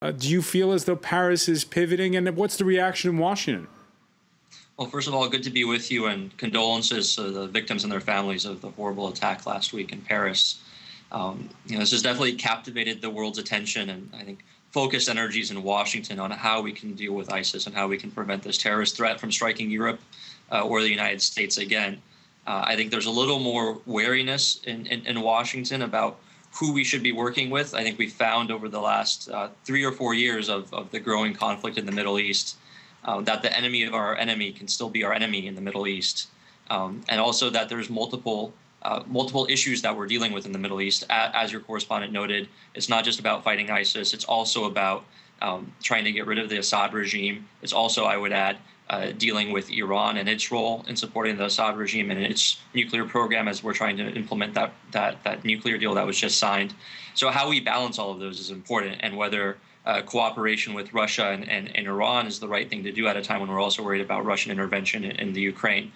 Do you feel as though Paris is pivoting, and what's the reaction in Washington? Well, first of all, good to be with you, and condolences to the victims and their families of the horrible attack last week in Paris. This has definitely captivated the world's attention, and I think focused energies in Washington on how we can deal with ISIS and how we can prevent this terrorist threat from striking Europe or the United States again. I think there's a little more wariness in Washington about who we should be working with. I think we found over the last 3 or 4 years of the growing conflict in the Middle East that the enemy of our enemy can still be our enemy in the Middle East, and also that there's multiple issues that we're dealing with in the Middle East. As your correspondent noted, it's not just about fighting ISIS. It's also about trying to get rid of the Assad regime. It's also, I would add, dealing with Iran and its role in supporting the Assad regime and its nuclear program as we're trying to implement that nuclear deal that was just signed. So how we balance all of those is important, and whether cooperation with Russia and Iran is the right thing to do at a time when we're also worried about Russian intervention in the Ukraine.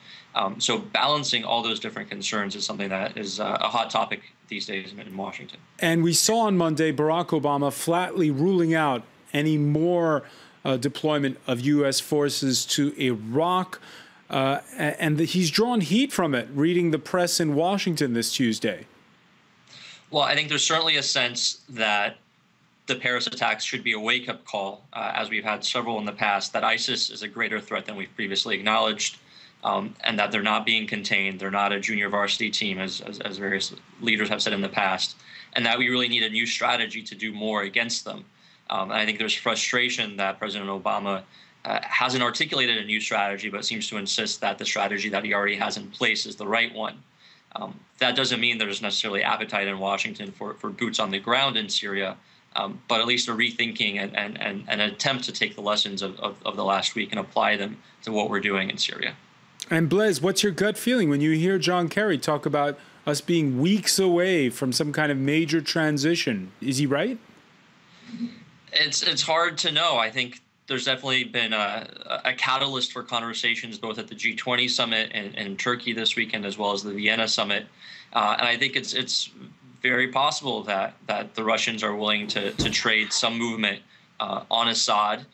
So balancing all those different concerns is something that is a hot topic these days in Washington. And we saw on Monday Barack Obama flatly ruling out any more deployment of U.S. forces to Iraq, and he's drawn heat from it, reading the press in Washington this Tuesday. Well, I think there's certainly a sense that the Paris attacks should be a wake-up call, as we've had several in the past, that ISIS is a greater threat than we've previously acknowledged, and that they're not being contained. They're not a junior varsity team, as various leaders have said in the past, and that we really need a new strategy to do more against them. And I think there's frustration that President Obama hasn't articulated a new strategy, but seems to insist that the strategy that he already has in place is the right one. That doesn't mean there's necessarily appetite in Washington for boots on the ground in Syria, but at least a rethinking and an attempt to take the lessons of the last week and apply them to what we're doing in Syria. And Blaise, what's your gut feeling when you hear John Kerry talk about us being weeks away from some kind of major transition? Is he right? It's hard to know. I think there's definitely been a catalyst for conversations both at the G20 summit in Turkey this weekend as well as the Vienna summit. And I think it's very possible that the Russians are willing to trade some movement on Assad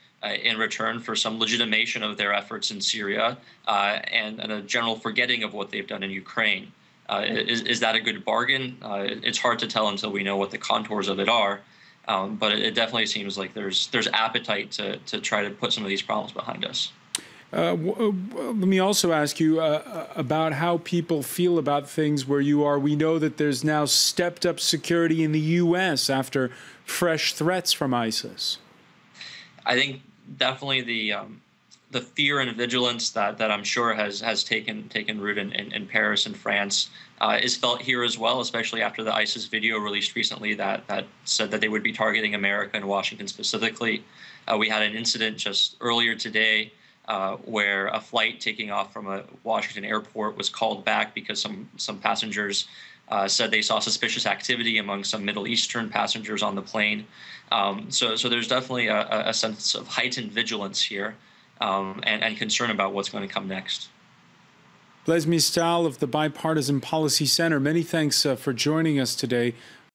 in return for some legitimation of their efforts in Syria and a general forgetting of what they've done in Ukraine. Is that a good bargain? It's hard to tell until we know what the contours of it are. But it definitely seems like there's appetite to try to put some of these problems behind us. Let me also ask you about how people feel about things where you are. We know that there's now stepped up security in the U.S. after fresh threats from ISIS. I think definitely the fear and vigilance that I'm sure has taken root in Paris and France is felt here as well, especially after the ISIS video released recently that said that they would be targeting America and Washington specifically. We had an incident just earlier today where a flight taking off from a Washington airport was called back because some passengers said they saw suspicious activity among some Middle Eastern passengers on the plane. So there's definitely a sense of heightened vigilance here. And concern about what's going to come next. Blaise Mistal of the Bipartisan Policy Center, many thanks for joining us today.